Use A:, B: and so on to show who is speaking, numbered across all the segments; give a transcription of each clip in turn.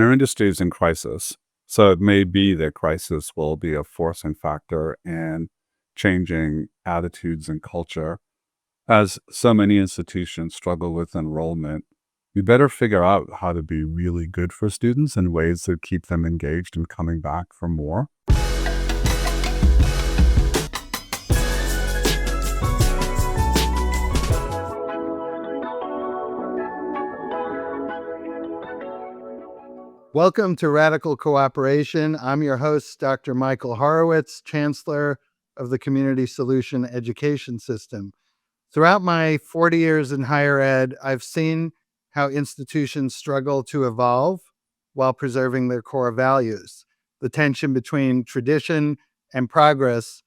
A: our industry is in crisis. So it may be that crisis will be a forcing factor in changing attitudes and culture. As so many institutions struggle with enrollment, we better figure out how to be really good for students and ways to keep them engaged and coming back for more.
B: Welcome to Radical Cooperation. I'm your host, Dr. Michael Horowitz, Chancellor of the Community Solution Education System. Throughout my 40 years in higher ed, I've seen how institutions struggle to evolve while preserving their core values. The tension between tradition and progress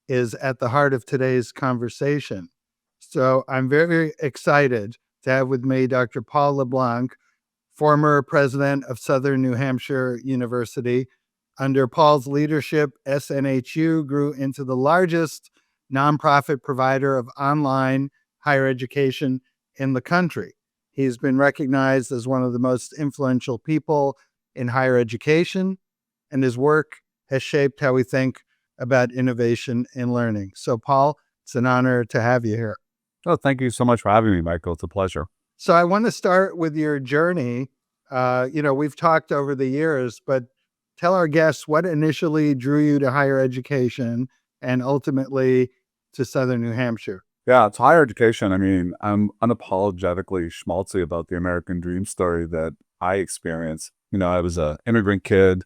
B: is at the heart of today's conversation. So I'm very excited to have with me Dr. Paul LeBlanc, former president of Southern New Hampshire University. Under Paul's leadership, SNHU grew into the largest nonprofit provider of online higher education in the country. He's been recognized as one of the most influential people in higher education, and his work has shaped how we think about innovation in learning. So, Paul, it's an honor to have you here.
A: Oh, thank you so much for having me, Michael. It's a pleasure.
B: So I want to start with your journey. We've talked over the years, but tell our guests what initially drew you to higher education and ultimately to Southern New Hampshire.
A: Yeah, it's higher education. I mean, I'm unapologetically schmaltzy about the American dream story that I experienced. I was an immigrant kid,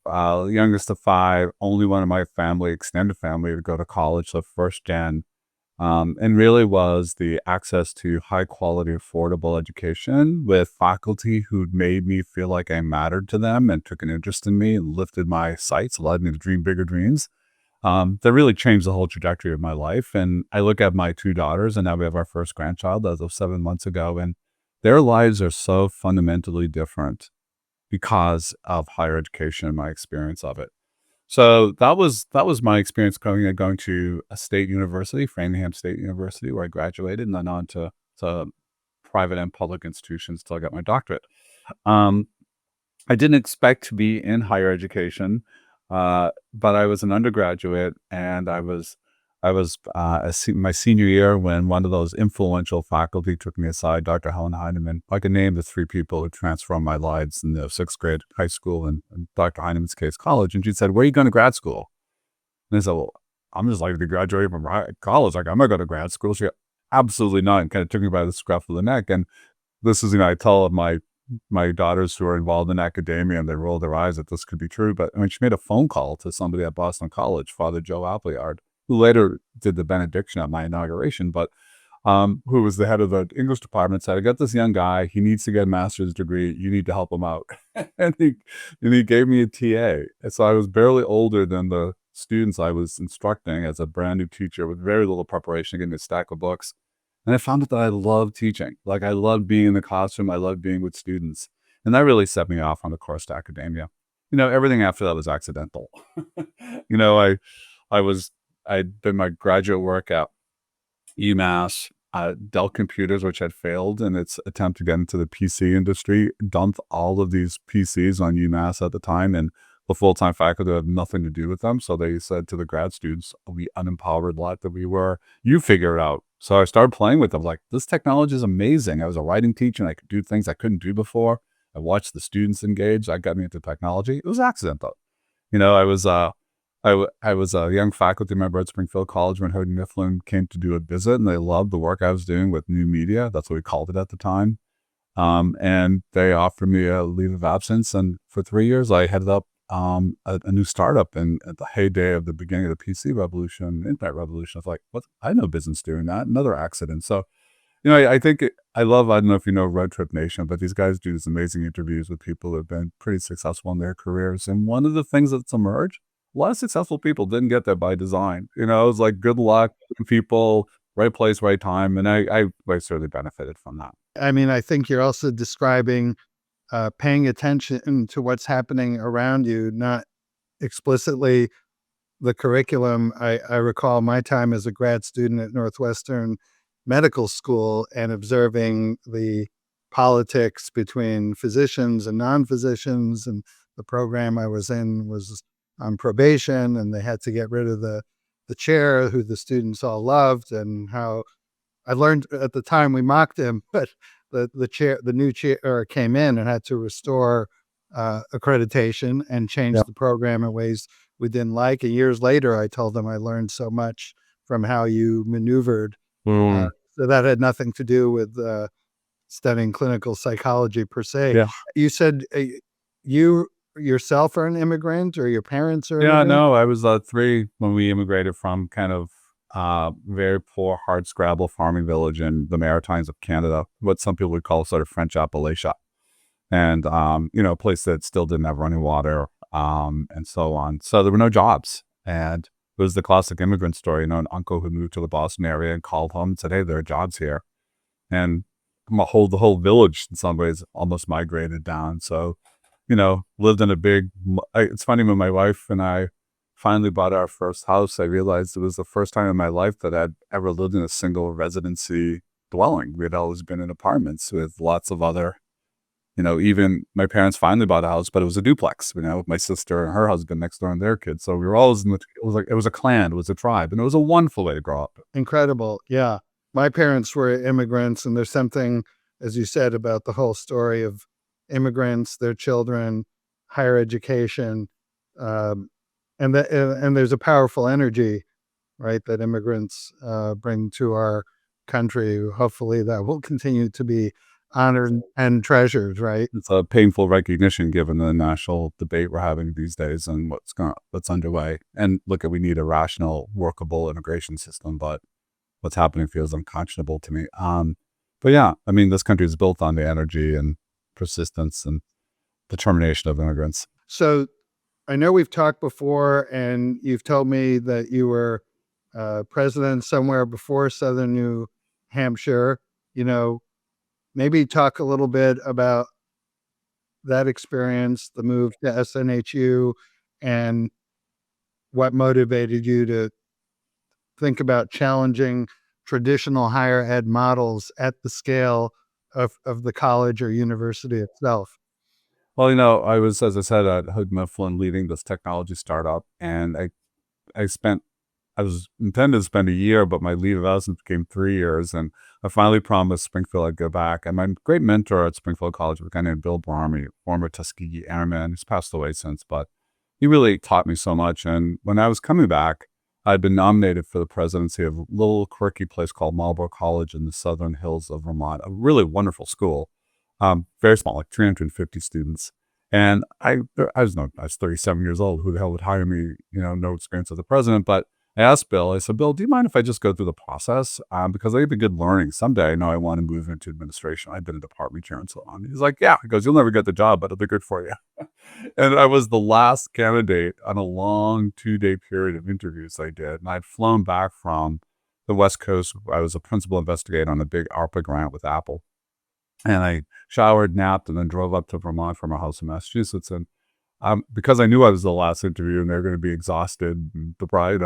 A: youngest of five, only one of my family, extended family, to go to college, so first gen. And really was the access to high quality, affordable education with faculty who made me feel like I mattered to them and took an interest in me and lifted my sights, allowed me to dream bigger dreams. That really changed the whole trajectory of my life. And I look at my two daughters, and now we have our first grandchild as of 7 months ago, and their lives are so fundamentally different because of higher education and my experience of it. So that was my experience going to a state university, Framingham State University, where I graduated, and then on to private and public institutions till I got my doctorate. I didn't expect to be in higher education, but I was an undergraduate, and I was my senior year when one of those influential faculty took me aside, Dr. Helen Heineman. I could name the three people who transformed my lives in the sixth grade high school and Dr. Heineman's case, college. And she said, "Where are you going to grad school?" And I said, "Well, I'm just likely to graduate from college. Like, I'm not going to grad school." She said, "Absolutely not," and kind of took me by the scruff of the neck. And this is, I tell my daughters who are involved in academia, and they roll their eyes that this could be true. But when she made a phone call to somebody at Boston College, Father Joe Appleyard, who later did the benediction at my inauguration, but who was the head of the English department, said, "I got this young guy. He needs to get a master's degree. You need to help him out." and he gave me a TA. And so I was barely older than the students I was instructing as a brand new teacher with very little preparation, getting a stack of books. And I found out that I loved teaching. Like, I loved being in the classroom. I loved being with students. And that really set me off on the course to academia. Everything after that was accidental. I'd done my graduate work at UMass, Dell Computers, which had failed in its attempt to get into the PC industry, dumped all of these PCs on UMass at the time, and the full-time faculty had nothing to do with them. So they said to the grad students, we unempowered lot that we were, "You figure it out." So I started playing with them. Like, this technology is amazing. I was a writing teacher, and I could do things I couldn't do before. I watched the students engage. That got me into technology. It was accidental. I was a young faculty member at Springfield College when Houghton Mifflin came to do a visit, and they loved the work I was doing with new media. That's what we called it at the time. And they offered me a leave of absence. And for 3 years, I headed up a new startup. And at the heyday of the beginning of the PC revolution, internet revolution, I was like, "What? I had no business doing that." Another accident. So, I think I don't know if you know Road Trip Nation, but these guys do these amazing interviews with people who have been pretty successful in their careers. And one of the things that's emerged, a lot of successful people didn't get there by design. It was like good luck, people, right place, right time. And I certainly benefited from that.
B: I mean, I think you're also describing paying attention to what's happening around you, not explicitly the curriculum. I recall my time as a grad student at Northwestern Medical School and observing the politics between physicians and non-physicians, and the program I was in was on probation, and they had to get rid of the chair who the students all loved, and how I learned at the time we mocked him, but the new chair came in and had to restore accreditation and change
A: Yeah.
B: the program in ways we didn't like. And years later, I told them I learned so much from how you maneuvered.
A: Mm.
B: So that had nothing to do with studying clinical psychology per se.
A: Yeah.
B: You said you yourself are an immigrant, or your parents are
A: Yeah,
B: immigrants?
A: no, I was 3 when we immigrated from kind of very poor, hard scrabble farming village in the Maritimes of Canada, what some people would call sort of French Appalachia. And, a place that still didn't have running water, and so on. So there were no jobs. And it was the classic immigrant story, an uncle who moved to the Boston area and called home and said, "Hey, there are jobs here." And the whole village in some ways almost migrated down. So, lived in a big, it's funny, when my wife and I finally bought our first house, I realized it was the first time in my life that I'd ever lived in a single residency dwelling. We had always been in apartments with lots of other, even my parents finally bought a house, but it was a duplex, with my sister and her husband next door and their kids. So we were always it was a clan, it was a tribe, and it was a wonderful way to grow up.
B: Incredible. Yeah. My parents were immigrants, and there's something, as you said, about the whole story of immigrants, their children, higher education, um, and there's a powerful energy, right, that immigrants bring to our country. Hopefully, that will continue to be honored and treasured, right?
A: It's a painful recognition given the national debate we're having these days and what's underway. And look, we need a rational, workable immigration system, but what's happening feels unconscionable to me. But yeah, I mean, this country is built on the energy and persistence and determination of immigrants.
B: So I know we've talked before, and you've told me that you were president somewhere before Southern New Hampshire. You know, maybe talk a little bit about that experience, the move to SNHU, and what motivated you to think about challenging traditional higher ed models at the scale of the college or university itself.
A: Well, I was, as I said, at Hood Mifflin leading this technology startup, and I was intended to spend a year, but my leave of absence became 3 years, and I finally promised Springfield I'd go back. And my great mentor at Springfield College was a guy named Bill Barmy, former Tuskegee Airman. He's passed away since, but he really taught me so much. And when I was coming back, I'd been nominated for the presidency of a little quirky place called Marlborough College in the Southern Hills of Vermont, a really wonderful school, very small, like 350 students. And I was 37 years old. Who the hell would hire me? No experience as a president, but I asked Bill, I said, "Bill, do you mind if I just go through the process? Because I have a good learning. Someday I know I want to move into administration. I've been a department chair and so on." He's like, "Yeah." He goes, "You'll never get the job, but it'll be good for you." And I was the last candidate on a long 2-day period of interviews I did. And I'd flown back from the West Coast. I was a principal investigator on a big ARPA grant with Apple. And I showered, napped, and then drove up to Vermont from our house in Massachusetts. And because I knew I was the last interview and they're going to be exhausted and deprived,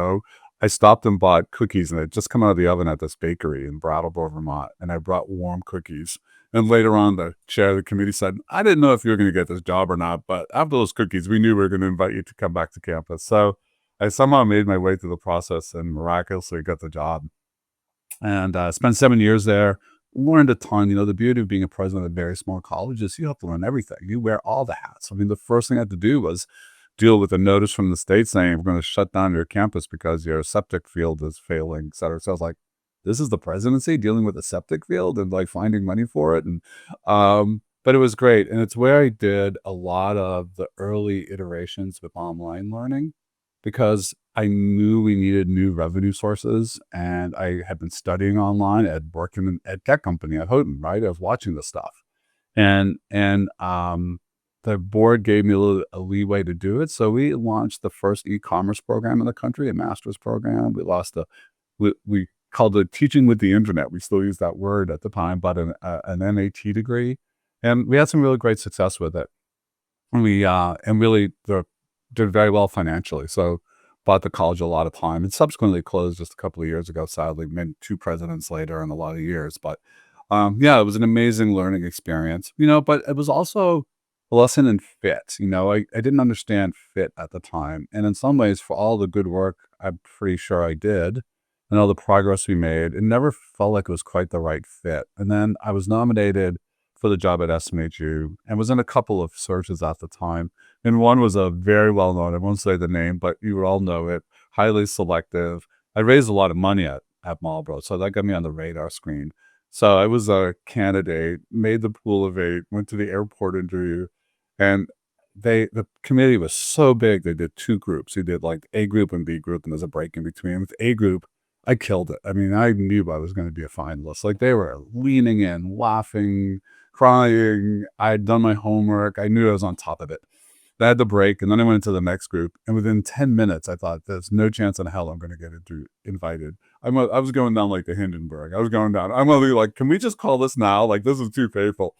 A: I stopped and bought cookies, and they'd just come out of the oven at this bakery in Brattleboro, Vermont. And I brought warm cookies. And later on, the chair of the committee said, "I didn't know if you were going to get this job or not, but after those cookies, we knew we were going to invite you to come back to campus." So I somehow made my way through the process and miraculously got the job. And spent 7 years there. Learned a ton. The beauty of being a president of a very small college is you have to learn everything. You wear all the hats. I mean, the first thing I had to do was deal with a notice from the state saying we're going to shut down your campus because your septic field is failing, et cetera. So I was like, this is the presidency dealing with a septic field and like finding money for it. And but it was great. And it's where I did a lot of the early iterations with online learning, because I knew we needed new revenue sources, and I had been studying online. I had worked in an ed tech company at Houghton, right? I was watching this stuff, and the board gave me a leeway to do it. So we launched the first e-commerce program in the country, a master's program. We called it teaching with the internet. We still use that word at the time, but an NAT degree, and we had some really great success with it. And we did very well financially. So bought the college a lot of time, and subsequently closed just a couple of years ago, sadly, maybe 2 presidents later and a lot of years. But Yeah, it was an amazing learning experience, but it was also a lesson in fit. I didn't understand fit at the time. And in some ways, for all the good work I'm pretty sure I did and all the progress we made, it never felt like it was quite the right fit. And then I was nominated for the job at SNHU and was in a couple of searches at the time. And one was a very well known, I won't say the name, but you would all know it, highly selective. I raised a lot of money at Marlboro, so that got me on the radar screen. So I was a candidate, made the pool of 8, went to the airport interview, and the committee was so big, they did 2 groups. They did, like, A group and B group, and there's a break in between. With A group, I killed it. I mean, I knew I was gonna be a finalist. Like, they were leaning in, laughing, crying. I'd done my homework. I knew I was on top of it. I had the break, and then I went into the next group, and within 10 minutes, I thought, "There's no chance in hell I'm gonna get invited." I was going down like the Hindenburg. I was going down. I'm gonna be like, "Can we just call this now? Like, this is too painful."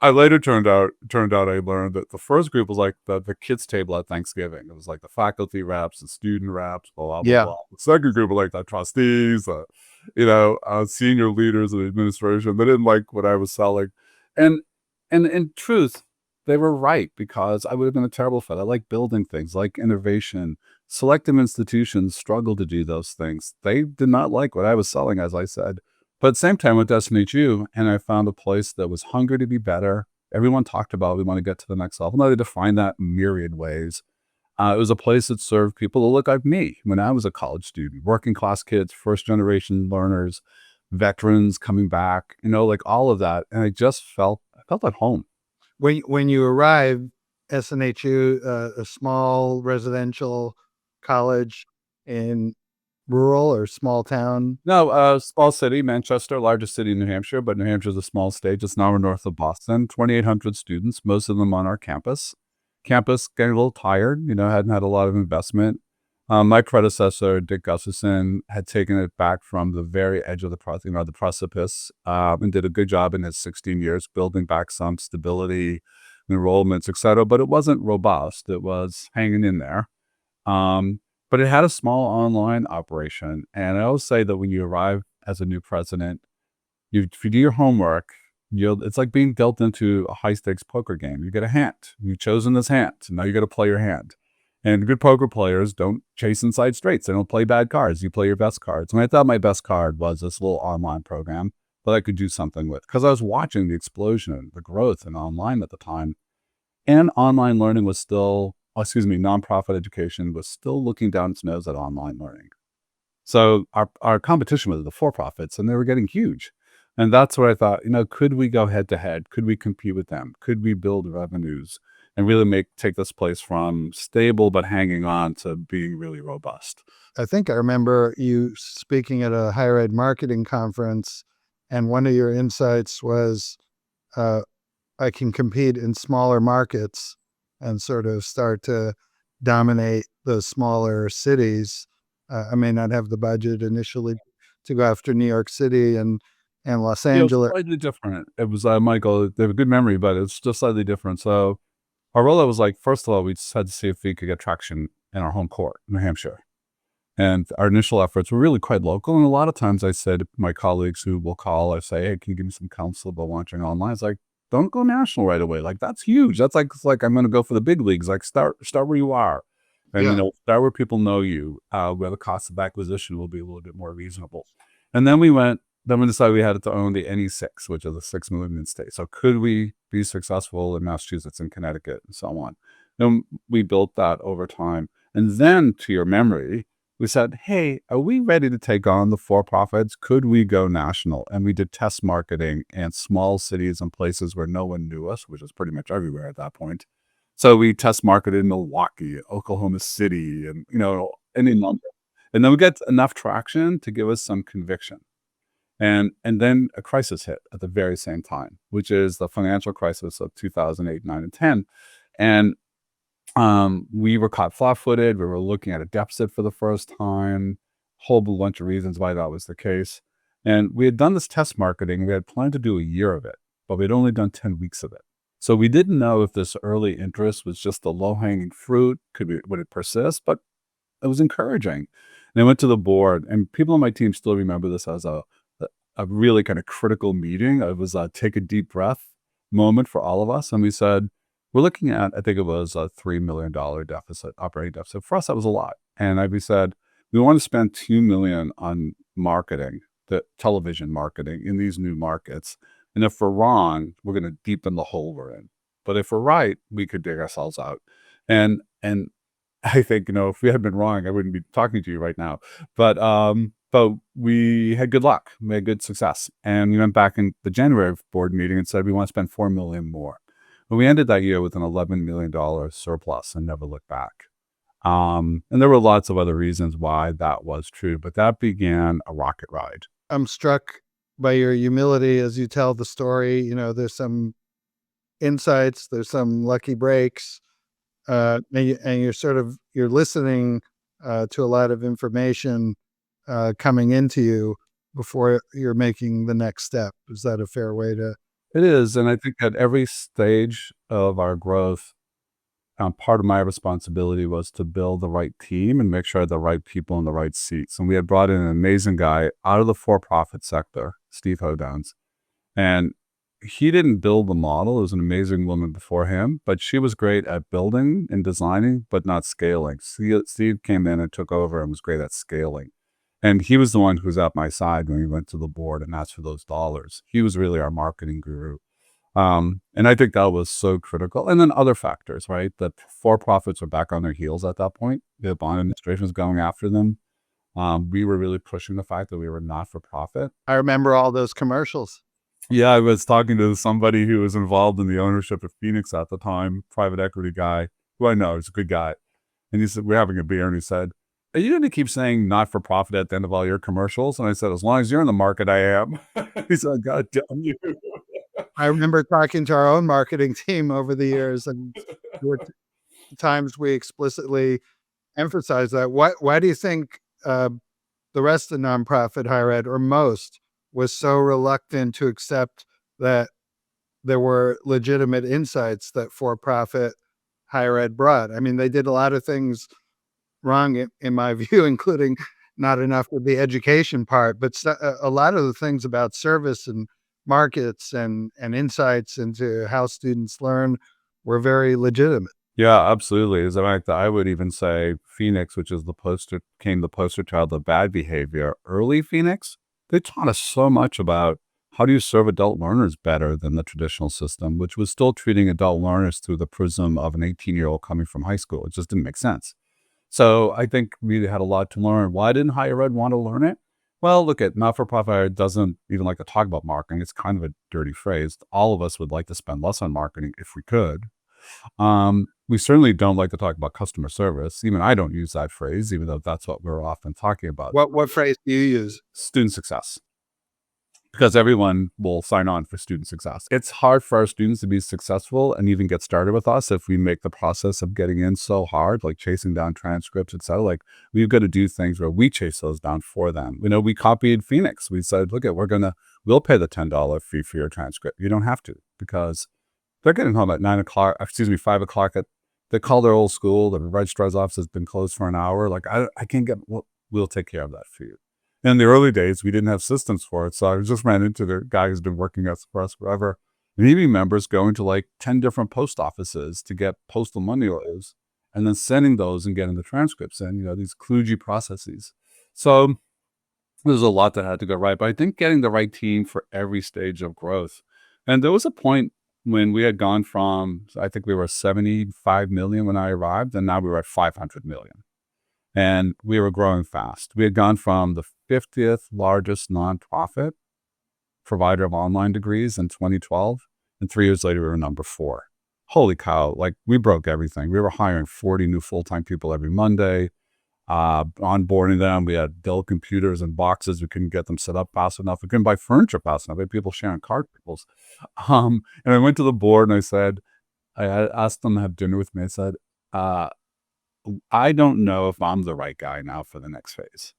A: I later turned out I learned that the first group was like the kids' table at Thanksgiving. It was like the faculty reps, the student reps, blah, blah,
B: Yeah.
A: blah. The second group were like the trustees, senior leaders of the administration. They didn't like what I was selling. And and in truth, they were right because I would have been a terrible fit. I like building things, like innovation. Selective institutions struggle to do those things. They did not like what I was selling, as I said. But at the same time, I went to SNHU, and I found a place that was hungry to be better. Everyone talked about we want to get to the next level. Now they define that in myriad ways. It was a place that served people that look like me when I was a college student, working class kids, first generation learners, veterans coming back, like all of that. And I felt at home.
B: When you arrived, SNHU, a small residential college in rural or small town.
A: No, small city, Manchester, largest city in New Hampshire, but New Hampshire's a small state, just an hour north of Boston. 2,800 students, most of them on our campus. Campus getting a little tired, hadn't had a lot of investment. My predecessor, Dick Gustafson, had taken it back from the very edge of the precipice, and did a good job in his 16 years building back some stability, enrollments, et cetera. But it wasn't robust; it was hanging in there. But it had a small online operation. And I always say that when you arrive as a new president, if you do your homework, it's like being dealt into a high stakes poker game. You get a hand. You've chosen this hand. Now you got to play your hand. And good poker players don't chase inside straights. They don't play bad cards. You play your best cards. And I thought my best card was this little online program that I could do something with because I was watching the explosion, the growth in online at the time. And online learning was still, nonprofit education was still looking down its nose at online learning. So our competition was the for-profits, and they were getting huge. And that's where I thought, could we go head to head? Could we compete with them? Could we build revenues and really take this place from stable but hanging on to being really robust?
B: I think I remember you speaking at a higher ed marketing conference, and one of your insights was, I can compete in smaller markets and sort of start to dominate those smaller cities. I may not have the budget initially to go after New York City and Los
A: It's
B: Angeles.
A: slightly different. It was, Michael, they have a good memory, but it's just slightly different. So our rollout was like, first of all, we just had to see if we could get traction in our home court, New Hampshire. And our initial efforts were really quite local. And a lot of times I said to my colleagues who will call, I say, "Hey, can you give me some counsel about launching online?" It's like, don't go national right away. Like, that's huge. That's like, it's like I'm going to go for the big leagues. Like, start where you are. And,
B: Yeah.
A: start where people know you, where the cost of acquisition will be a little bit more reasonable. And then we decided we had to own the NE6, which is the 6 million state. So could we be successful in Massachusetts and Connecticut and so on? And we built that over time. And then, to your memory, we said, "Hey, are we ready to take on the for-profits? Could we go national?" And we did test marketing in small cities and places where no one knew us, which is pretty much everywhere at that point. So we test marketed in Milwaukee, Oklahoma City, and, any number. And then we got enough traction to give us some conviction. And then a crisis hit at the very same time, which is the financial crisis of 2008, 9, and 10. And we were caught flat-footed. We were looking at a deficit for the first time, whole bunch of reasons why that was the case. And we had done this test marketing. We had planned to do a year of it, but we'd only done 10 weeks of it. So we didn't know if this early interest was just the low-hanging fruit. Would it persist? But it was encouraging. And I went to the board, and people on my team still remember this as a really kind of critical meeting. It was a take a deep breath moment for all of us. And we said, we're looking at, I think it was a $3 million deficit, operating deficit. For us, that was a lot. And we said, we want to spend $2 million on marketing, the television marketing in these new markets. And if we're wrong, we're going to deepen the hole we're in. But if we're right, we could dig ourselves out. And I think, if we had been wrong, I wouldn't be talking to you right now. But we had good luck. We had good success. And we went back in the January board meeting and said, we want to spend $4 million more. But we ended that year with an $11 million surplus and never looked back. And there were lots of other reasons why that was true, but that began a rocket ride.
B: I'm struck by your humility as you tell the story. There's some insights, there's some lucky breaks, and you're listening to a lot of information coming into you before you're making the next step. Is that a fair way to?
A: It is, and I think at every stage of our growth, part of my responsibility was to build the right team and make sure the right people in the right seats. And we had brought in an amazing guy out of the for-profit sector, Steve Hodowns. And he didn't build the model. It was an amazing woman before him, but she was great at building and designing, but not scaling. Steve came in and took over and was great at scaling. And he was the one who was at my side when we went to the board and asked for those dollars. He was really our marketing guru. And I think that was so critical. And then other factors, right? The for-profits were back on their heels at that point. The bond administration was going after them. We were really pushing the fact that we were not for profit.
B: I remember all those commercials.
A: Yeah, I was talking to somebody who was involved in the ownership of Phoenix at the time, private equity guy, who I know is a good guy. And he said, we're having a beer, and he said, are you going to keep saying not for profit at the end of all your commercials? And I said, as long as you're in the market, I am. He said, God damn you.
B: I remember talking to our own marketing team over the years, and there were times we explicitly emphasized that. Why do you think the rest of nonprofit higher ed, or most, was so reluctant to accept that there were legitimate insights that for-profit higher ed brought? I mean, they did a lot of things wrong, in my view, including not enough with the education part, but a lot of the things about service and markets and insights into how students learn were very legitimate.
A: Yeah, absolutely. As a matter of fact, I would even say Phoenix, which is the poster child of bad behavior, early Phoenix, they taught us so much about how do you serve adult learners better than the traditional system, which was still treating adult learners through the prism of an 18-year-old coming from high school. It just didn't make sense. So I think we had a lot to learn. Why didn't higher ed want to learn it? Well, look at not-for-profit higher ed doesn't even like to talk about marketing. It's kind of a dirty phrase. All of us would like to spend less on marketing if we could. We certainly don't like to talk about customer service. Even I don't use that phrase, even though that's what we're often talking about.
B: What phrase do you use?
A: Student success. Because everyone will sign on for student success. It's hard for our students to be successful and even get started with us if we make the process of getting in so hard, like chasing down transcripts, et cetera. Like, we've got to do things where we chase those down for them. We copied Phoenix. We said, look, we'll pay the $10 fee for your transcript. You don't have to, because they're getting home at 5 o'clock. They call their old school. The registrar's office has been closed for an hour. Like, I can't we'll take care of that for you. In the early days, we didn't have systems for it. So I just ran into the guy who's been working for us forever. And he remembers going to like 10 different post offices to get postal money orders and then sending those and getting the transcripts in, these kludgy processes. So there's a lot that had to go right. But I think getting the right team for every stage of growth. And there was a point when we had gone from, I think we were 75 million when I arrived, and now we were at 500 million. And we were growing fast. We had gone from the 50th largest nonprofit provider of online degrees in 2012. And 3 years later, we were number 4. Holy cow. Like, we broke everything. We were hiring 40 new full-time people every Monday, onboarding them. We had Dell computers and boxes. We couldn't get them set up fast enough. We couldn't buy furniture fast enough. We had people sharing card tables. And I went to the board and I asked them to have dinner with me. I said, I don't know if I'm the right guy now for the next phase.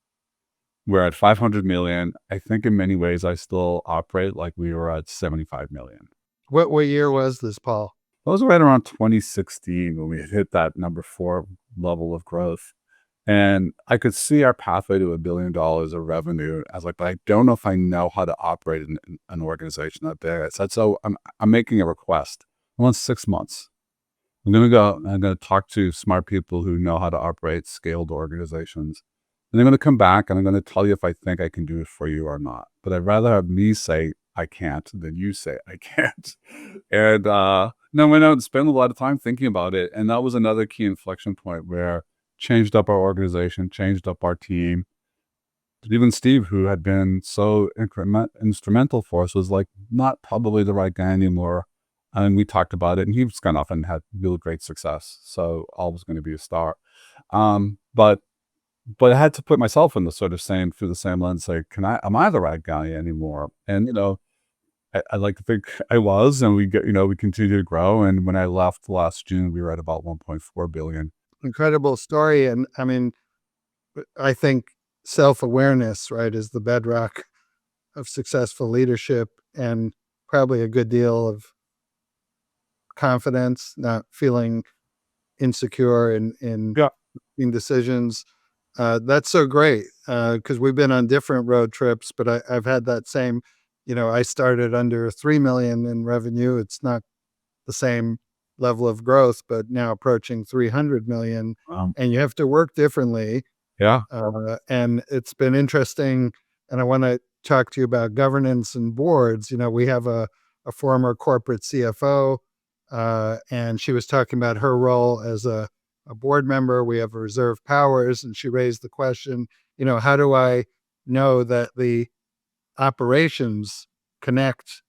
A: We're at 500 million. I think in many ways I still operate like we were at 75 million.
B: What year was this, Paul?
A: That was right around 2016 when we hit that number 4 level of growth. And I could see our pathway to $1 billion of revenue. I was like, but I don't know if I know how to operate an organization that big. I said, so I'm making a request. I want 6 months. I'm going to go, I'm going to talk to smart people who know how to operate scaled organizations. And I'm going to come back and I'm going to tell you if I think I can do it for you or not. But I'd rather have me say I can't than you say I can't. And then I went out and spent a lot of time thinking about it. And that was another key inflection point where changed up our organization, changed up our team. Even Steve, who had been so instrumental for us, was like not probably the right guy anymore. And we talked about it, and he's gone off and had real great success. So always going to be a star. But I had to put myself in the sort of same through the same lens. Like, am I the right guy anymore? And I like to think I was, and we continue to grow. And when I left last June, we were at about 1.4 billion.
B: Incredible story. And I mean, I think self-awareness, right, is the bedrock of successful leadership, and probably a good deal of confidence, not feeling insecure in
A: Yeah.
B: making decisions. That's so great, because we've been on different road trips, but I've had that same, I started under 3 million in revenue. It's not the same level of growth, but now approaching 300 million, and you have to work differently.
A: Yeah.
B: And it's been interesting. And I want to talk to you about governance and boards. We have a former corporate CFO, and she was talking about her role as a board member. We have reserve powers, and she raised the question, how do I know that the operations connect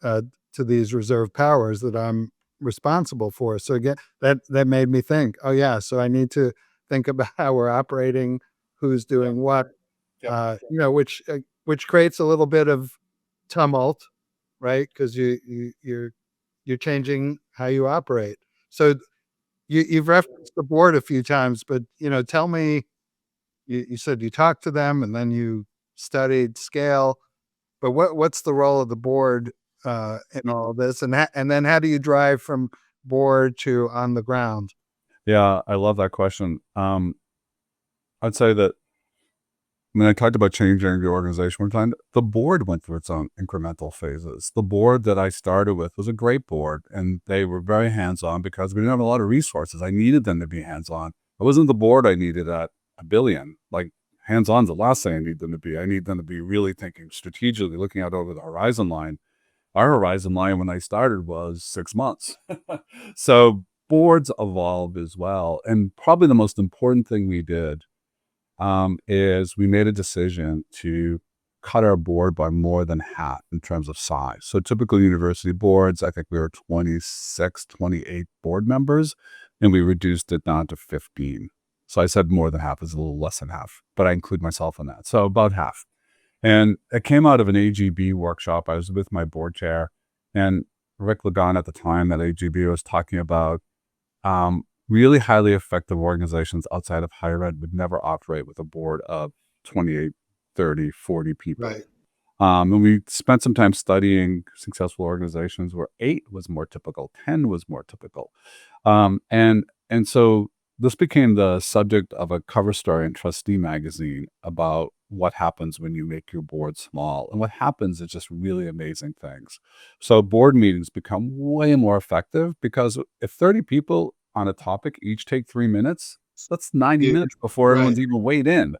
B: to these reserve powers that I'm responsible for? So again, that made me think, oh yeah, so I need to think about how we're operating, who's doing what, which creates a little bit of tumult, right? Because you're changing how you operate. So you've referenced the board a few times, but tell me, you said you talked to them and then you studied scale, but what's the role of the board in all of this, and then how do you drive from board to on the ground?
A: Yeah, I love that question. I'd say that when I talked about changing the organization one time, the board went through its own incremental phases. The board that I started with was a great board, and they were very hands-on because we didn't have a lot of resources. I needed them to be hands-on. It wasn't the board I needed at $1 billion. Like, hands-on's the last thing I need them to be. I need them to be really thinking strategically, looking out over the horizon line. Our horizon line when I started was 6 months. So boards evolve as well. And probably the most important thing we did is we made a decision to cut our board by more than half in terms of size. So typical university boards, I think we were 26, 28 board members, and we reduced it down to 15. So I said more than half is a little less than half, but I include myself in that. So about half. And it came out of an AGB workshop. I was with my board chair, and Rick Lagon at the time at AGB was talking about really highly effective organizations outside of higher ed would never operate with a board of 28, 30, 40 people.
B: Right.
A: And we spent some time studying successful organizations where 8 was more typical, 10 was more typical. And so this became the subject of a cover story in Trustee magazine about what happens when you make your board small. And what happens is just really amazing things. So board meetings become way more effective because if 30 people on a topic each take 3 minutes, that's 90
B: You-
A: minutes before
B: right.
A: everyone's even weighed in.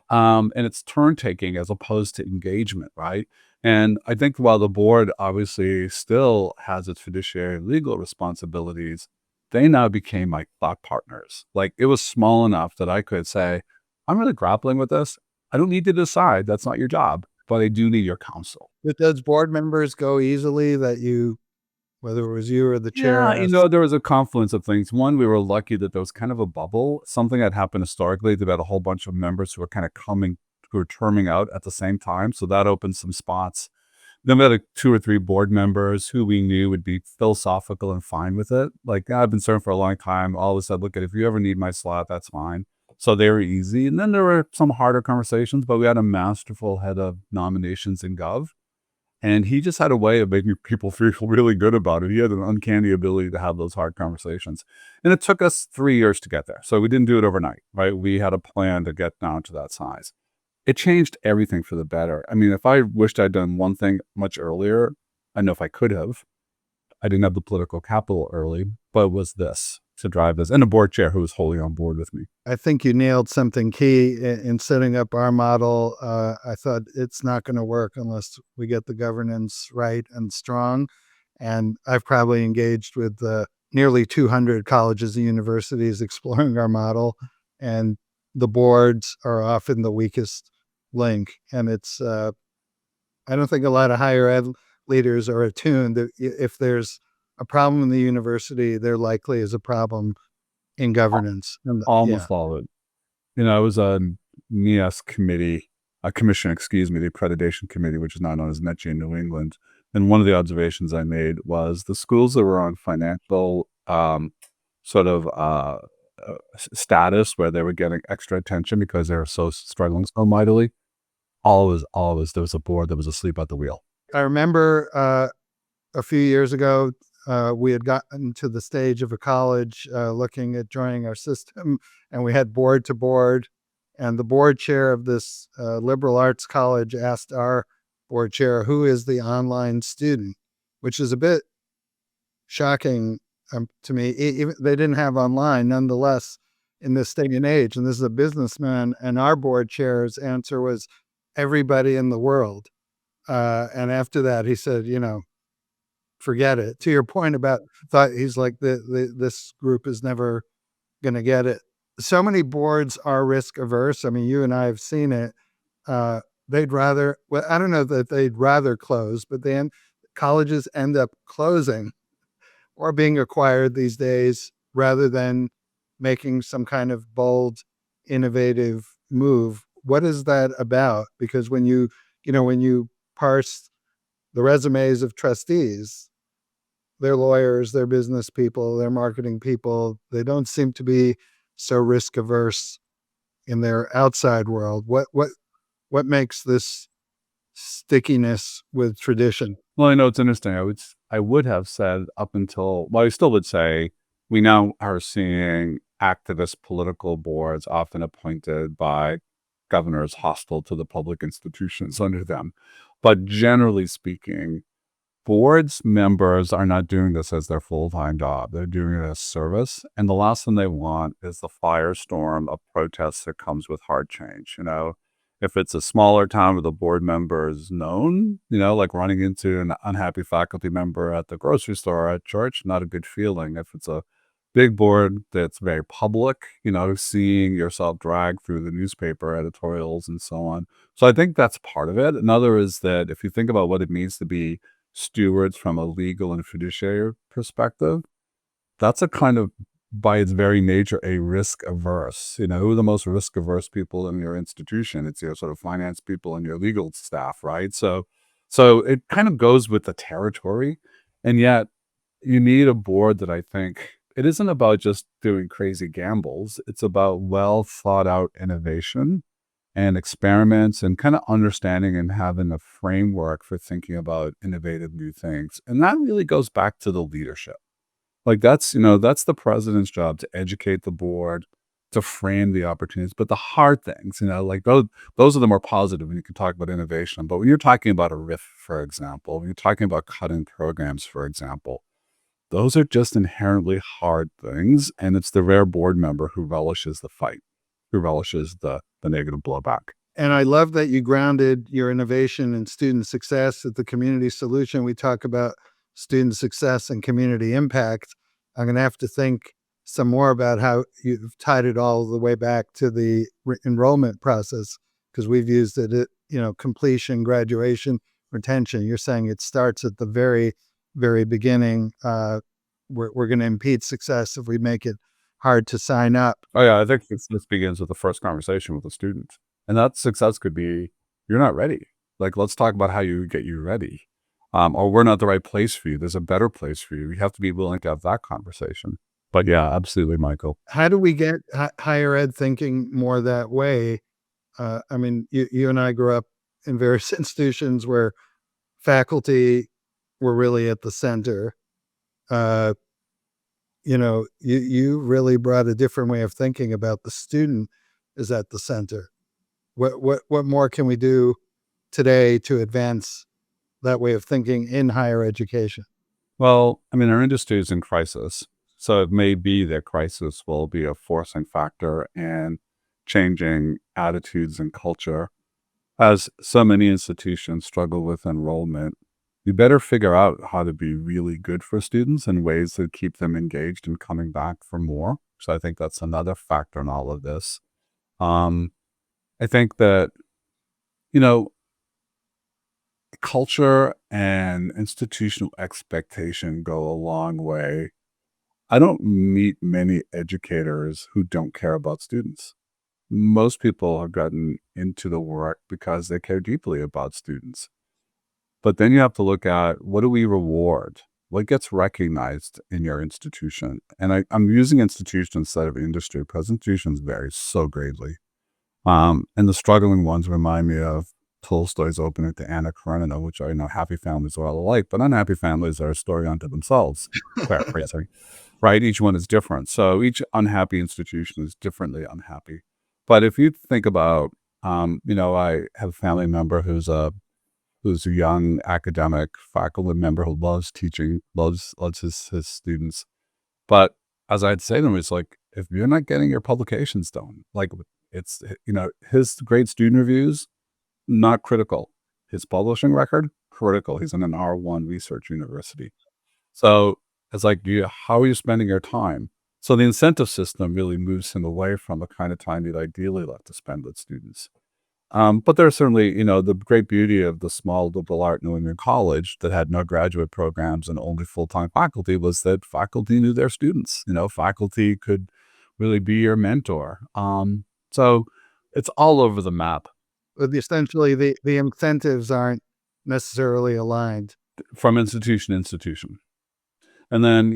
A: And it's turn taking as opposed to engagement, right? And I think while the board obviously still has its fiduciary legal responsibilities, they now became my thought partners. Like, it was small enough that I could say, I'm really grappling with this. I don't need to decide. That's not your job, but I do need your counsel.
B: But does board members go easily that whether it was you or the chair
A: Yeah,
B: asked?
A: there was a confluence of things. One, we were lucky that there was kind of a bubble. Something that happened historically. There had a whole bunch of members who were terming out at the same time. So that opened some spots. Then we had 2 or 3 board members who we knew would be philosophical and fine with it. Like, I've been serving for a long time. All of a sudden, look, if you ever need my slot, that's fine. So they were easy. And then there were some harder conversations, but we had a masterful head of nominations in Gov. And he just had a way of making people feel really good about it. He had an uncanny ability to have those hard conversations. And it took us 3 years to get there. So we didn't do it overnight, right? We had a plan to get down to that size. It changed everything for the better. I mean, if I wished I'd done one thing much earlier, I know if I could have. I didn't have the political capital early, but it was this to drive this, and a board chair who was wholly on board with me.
B: I think you nailed something key in setting up our model. I thought it's not going to work unless we get the governance right and strong. And I've probably engaged with nearly 200 colleges and universities exploring our model, and the boards are often the weakest link. And I don't think a lot of higher ed leaders are attuned that if there's a problem in the university, there likely is a problem in governance. And yeah,
A: Almost all of it. I was on NEAS committee, a commission, excuse me, the accreditation committee, which is now known as NETG in New England. And one of the observations I made was the schools that were on financial sort of status where they were getting extra attention because they were so struggling so mightily. Always, there was a board that was asleep at the wheel.
B: I remember a few years ago, we had gotten to the stage of a college looking at joining our system, and we had board to board. And the board chair of this liberal arts college asked our board chair, who is the online student, which is a bit shocking to me. Even they didn't have online, nonetheless, in this day and age. And this is a businessman, and our board chair's answer was everybody in the world. And after that, he said, forget it. To your point about thought, he's like, this group is never going to get it. So many boards are risk averse. I mean, you and I have seen it. They'd rather, well, I don't know that they'd rather close, but then colleges end up closing or being acquired these days rather than making some kind of bold, innovative move. What is that about? Because when you parse the resumes of trustees, they're lawyers, they're business people, they're marketing people. They don't seem to be so risk averse in their outside world. What makes this stickiness with tradition?
A: Well, it's interesting. I would have said up until, well, I still would say we now are seeing activist political boards often appointed by governors hostile to the public institutions under them. But generally speaking, boards members are not doing this as their full-time job. They're doing it as service. And the last thing they want is the firestorm of protests that comes with hard change. If it's a smaller town where the board member is known, like running into an unhappy faculty member at the grocery store or at church, not a good feeling. If it's a big board that's very public, seeing yourself dragged through the newspaper editorials and so on. So I think that's part of it. Another is that if you think about what it means to be stewards from a legal and fiduciary perspective, that's a kind of, by its very nature, a risk averse. Who are the most risk averse people in your institution? It's your sort of finance people and your legal staff, right? So it kind of goes with the territory. And yet you need a board that I think it isn't about just doing crazy gambles. It's about well thought out innovation and experiments and kind of understanding and having a framework for thinking about innovative new things. And that really goes back to the leadership. Like that's the president's job to educate the board, to frame the opportunities, but the hard things, like those are the more positive when you can talk about innovation. But when you're talking about a RIF, for example, when you're talking about cutting programs, for example, those are just inherently hard things. And it's the rare board member who relishes the fight, who relishes the negative blowback.
B: And I love that you grounded your innovation and student success at the community solution. We talk about student success and community impact. I'm going to have to think some more about how you've tied it all the way back to the enrollment process, because we've used it at, completion, graduation, retention. You're saying it starts at the very, very beginning. We're going to impede success if we make it hard to sign up.
A: Oh yeah, I think this begins with the first conversation with the student. And that success could be, you're not ready. Like, let's talk about how you get you ready. Or we're not the right place for you. There's a better place for you. You have to be willing to have that conversation. But yeah, absolutely, Michael.
B: How do we get higher ed thinking more that way? I mean, you and I grew up in various institutions where faculty were really at the center. Uh, you really brought a different way of thinking about the student is at the center. What more can we do today to advance that way of thinking in higher education?
A: Well, I mean, our industry is in crisis. So it may be that crisis will be a forcing factor in changing attitudes and culture. As so many institutions struggle with enrollment, you better figure out how to be really good for students in ways that keep them engaged and coming back for more. So I think that's another factor in all of this. Um, I think that, you know, culture and institutional expectation go a long way. I don't meet many educators who don't care about students. Most people have gotten into the work because they care deeply about students. But then you have to look at, what do we reward? What gets recognized in your institution? And I'm using institution instead of industry because institutions vary so greatly. And the struggling ones remind me of Tolstoy's opening to Anna Karenina, which I know happy families are all alike, but unhappy families are a story unto themselves. Paraphrasing, right? Each one is different. So each unhappy institution is differently unhappy. But if you think about, I have a family member who's a young academic faculty member who loves teaching, loves his students. But as I'd say to him, it's like, if you're not getting your publications done, like it's, his great student reviews, not critical. His publishing record, critical. He's in an R1 research university. So it's like, how are you spending your time? So the incentive system really moves him away from the kind of time he'd ideally like to spend with students. But there's certainly, the great beauty of the small liberal art New England college that had no graduate programs and only full-time faculty was that faculty knew their students. Faculty could really be your mentor. So it's all over the map
B: But essentially, the incentives aren't necessarily aligned.
A: from institution to institution. And then,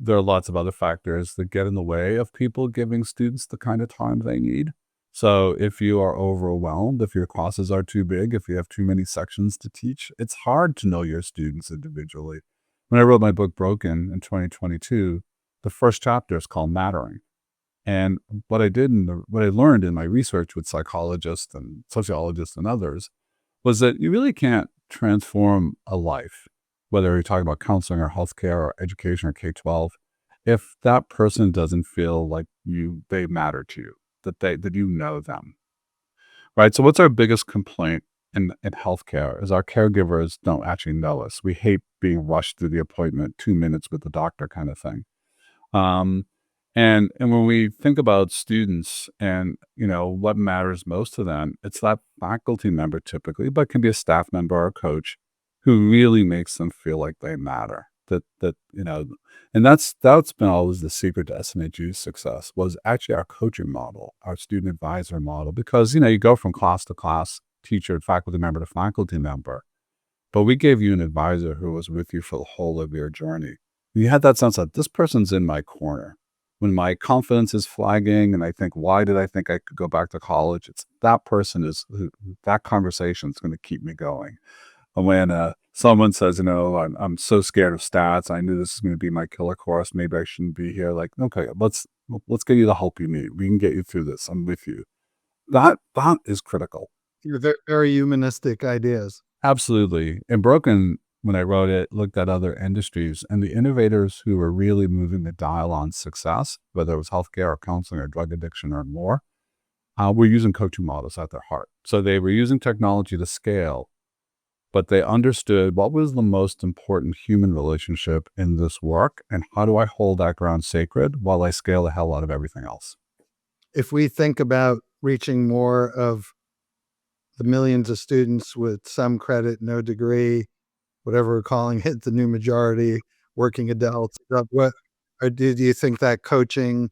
A: there are lots of other factors that get in the way of people giving students the kind of time they need. So if you are overwhelmed, if your classes are too big, if you have too many sections to teach, it's hard to know your students individually. When I wrote my book Broken in 2022, the first chapter is called Mattering. And what I learned in my research with psychologists and sociologists and others was that you really can't transform a life, whether you're talking about counseling or healthcare or education or K-12, if that person doesn't feel like they matter to you, that you know them, right? So what's our biggest complaint in healthcare is our caregivers don't actually know us. We hate being rushed through the appointment, 2 minutes with the doctor kind of thing. Um, and when we think about students and, what matters most to them, it's that faculty member typically, but can be a staff member or a coach who really makes them feel like they matter. And that's been always the secret to SNHU's success was actually our coaching model, our student advisor model, because, you go from class to class, teacher, faculty member to faculty member, but we gave you an advisor who was with you for the whole of your journey. You had that sense that this person's in my corner. When my confidence is flagging and I think, why did I think I could go back to college? It's that person that conversation is going to keep me going. And when someone says, I'm so scared of stats, I knew this is going to be my killer course, maybe I shouldn't be here. Like, okay, let's get you the help you need. We can get you through this. I'm with you. That is critical.
B: You're very humanistic ideas.
A: Absolutely. And Broken, when I wrote it, looked at other industries and the innovators who were really moving the dial on success, whether it was healthcare or counseling or drug addiction or more, were using coaching models at their heart. So they were using technology to scale, but they understood what was the most important human relationship in this work and how do I hold that ground sacred while I scale the hell out of everything else.
B: If we think about reaching more of the millions of students with some credit, no degree, whatever we're calling it, the new majority, working adults, or do you think that coaching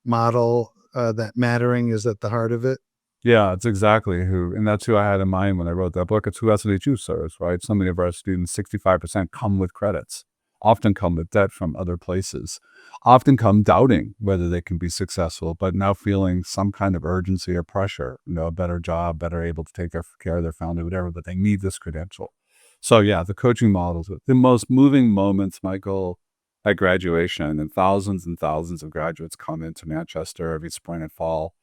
B: model, that mattering is at the heart of it?
A: Yeah, it's exactly and that's who I had in mind when I wrote that book. It's who SNHU serves, right? So many of our students, 65% come with credits, often come with debt from other places, often come doubting whether they can be successful, but now feeling some kind of urgency or pressure, a better job, better able to take care of their family, whatever, but they need this credential. So yeah, the coaching models, the most moving moments, Michael, at graduation, and thousands of graduates come into Manchester every spring and fall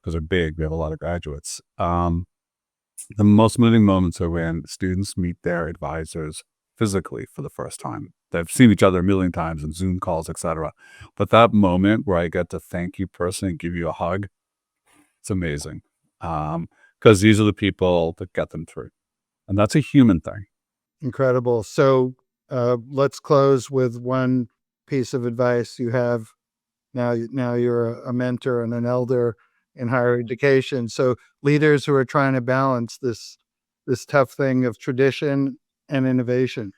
A: because they're big. We have a lot of graduates. The most moving moments are when students meet their advisors physically for the first time. They've seen each other a million times in Zoom calls, etc. But that moment where I get to thank you personally and give you a hug, it's amazing. Because these are the people that get them through. And that's a human thing.
B: Incredible. So let's close with one piece of advice you have now. Now you're a mentor and an elder in higher education. So leaders who are trying to balance this tough thing of tradition and innovation.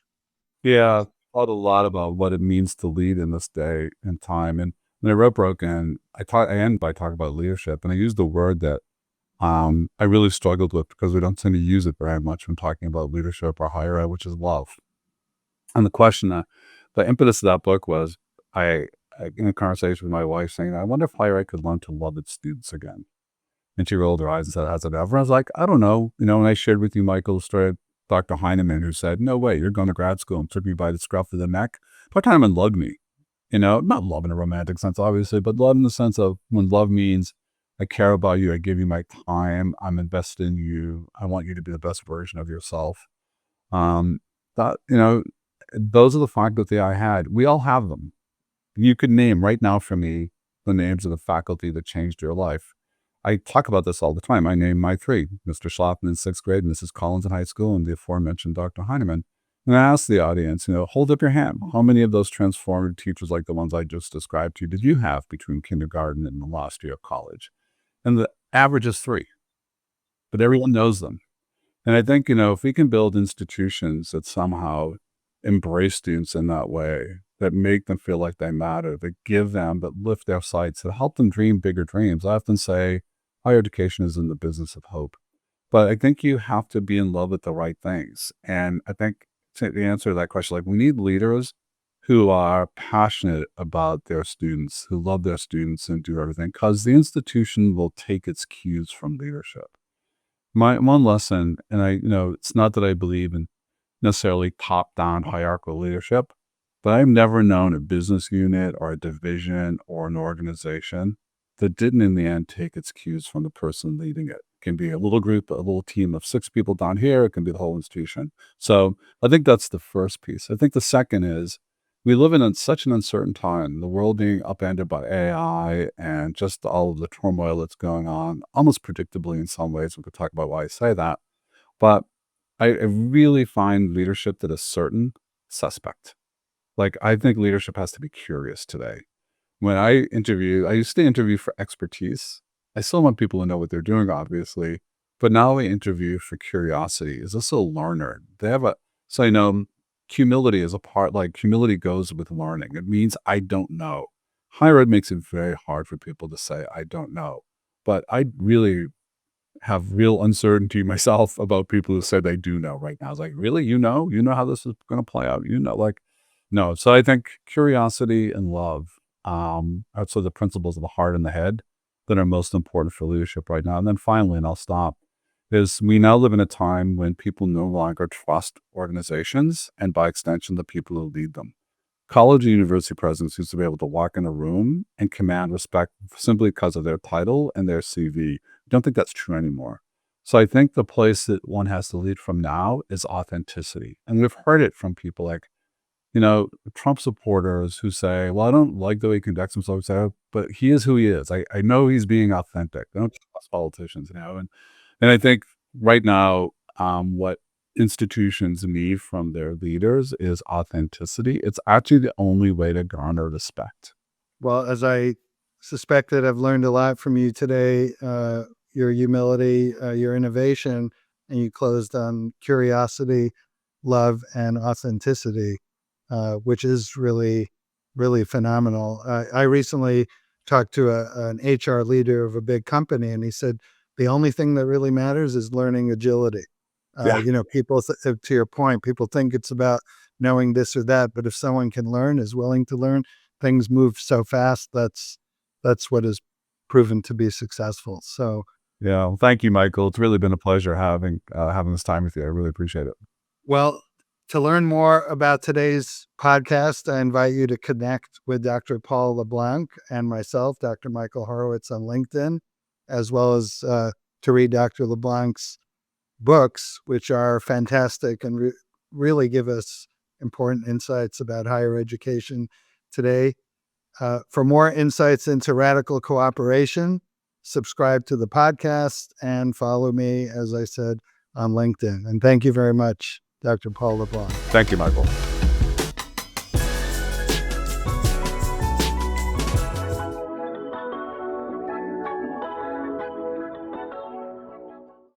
A: Yeah, thought a lot about what it means to lead in this day and time. And when I wrote Broken, I end by talking about leadership, and I used the word that I really struggled with because we don't tend to use it very much when talking about leadership or higher ed, which is love. And the question, the impetus of that book was in a conversation with my wife saying, I wonder if higher ed could learn to love its students again. And she rolled her eyes and said, has it ever? I was like, I don't know. And I shared with you, Michael, the story of Dr. Heinemann, who said, no way, you're going to grad school, and took me by the scruff of the neck. Dr. Heinemann loved me, not love in a romantic sense, obviously, but love in the sense of when love means I care about you, I give you my time, I'm invested in you, I want you to be the best version of yourself. Um, those are the faculty I had. We all have them. You could name right now for me the names of the faculty that changed your life. I talk about this all the time. I name my three: Mr. Schlaffen in sixth grade, Mrs. Collins in high school, and the aforementioned Dr. Heinemann. And I asked the audience, hold up your hand. How many of those transformative teachers like the ones I just described to you did you have between kindergarten and the last year of college? And the average is three, but everyone knows them. And I think, if we can build institutions that somehow embrace students in that way, that make them feel like they matter, that give them, that lift their sights, that help them dream bigger dreams. I often say higher education is in the business of hope. But I think you have to be in love with the right things. And I think to the answer to that question, we need leaders who are passionate about their students, who love their students and do everything, because the institution will take its cues from leadership. My one lesson, and it's not that I believe in necessarily top-down hierarchical leadership, but I've never known a business unit or a division or an organization that didn't in the end take its cues from the person leading it. It can be a little group, a little team of 6 people down here. It can be the whole institution. So I think that's the first piece. I think the second is we live in such an uncertain time, the world being upended by AI and just all of the turmoil that's going on, almost predictably in some ways. We could talk about why I say that. But I really find leadership that is certain suspect. I think leadership has to be curious today. When I used to interview for expertise. I still want people to know what they're doing, obviously, but now I interview for curiosity. Is this a learner? So humility is a part, humility goes with learning. It means I don't know. Higher ed makes it very hard for people to say, I don't know. But I really have real uncertainty myself about people who say they do know right now. I was like, really? You know how this is going to play out? No. So I think curiosity and love are sort of the principles of the heart and the head that are most important for leadership right now. And then finally, and I'll stop, is we now live in a time when people no longer trust organizations and by extension, the people who lead them. College and university presidents used to be able to walk in a room and command respect simply because of their title and their CV. I don't think that's true anymore. So I think the place that one has to lead from now is authenticity. And we've heard it from people like, Trump supporters who say, well, I don't like the way he conducts himself, but he is who he is. I know he's being authentic. I don't trust politicians now. And I think right now, what institutions need from their leaders is authenticity. It's actually the only way to garner respect.
B: Well, as I suspect that I've learned a lot from you today, your humility, your innovation, and you closed on curiosity, love, and authenticity, which is really, really phenomenal. I recently talked to an HR leader of a big company, and he said the only thing that really matters is learning agility.
A: Yeah.
B: People, to your point, people think it's about knowing this or that, but if someone can learn, is willing to learn, things move so fast. That's what has proven to be successful. So
A: Yeah. Well, thank you, Michael. It's really been a pleasure having this time with you. I really appreciate it.
B: Well, to learn more about today's podcast, I invite you to connect with Dr. Paul LeBlanc and myself, Dr. Michael Horowitz, on LinkedIn, as well as to read Dr. LeBlanc's books, which are fantastic and really give us important insights about higher education today. For more insights into radical cooperation, subscribe to the podcast and follow me, as I said, on LinkedIn. And thank you very much, Dr. Paul LeBlanc.
A: Thank you, Michael.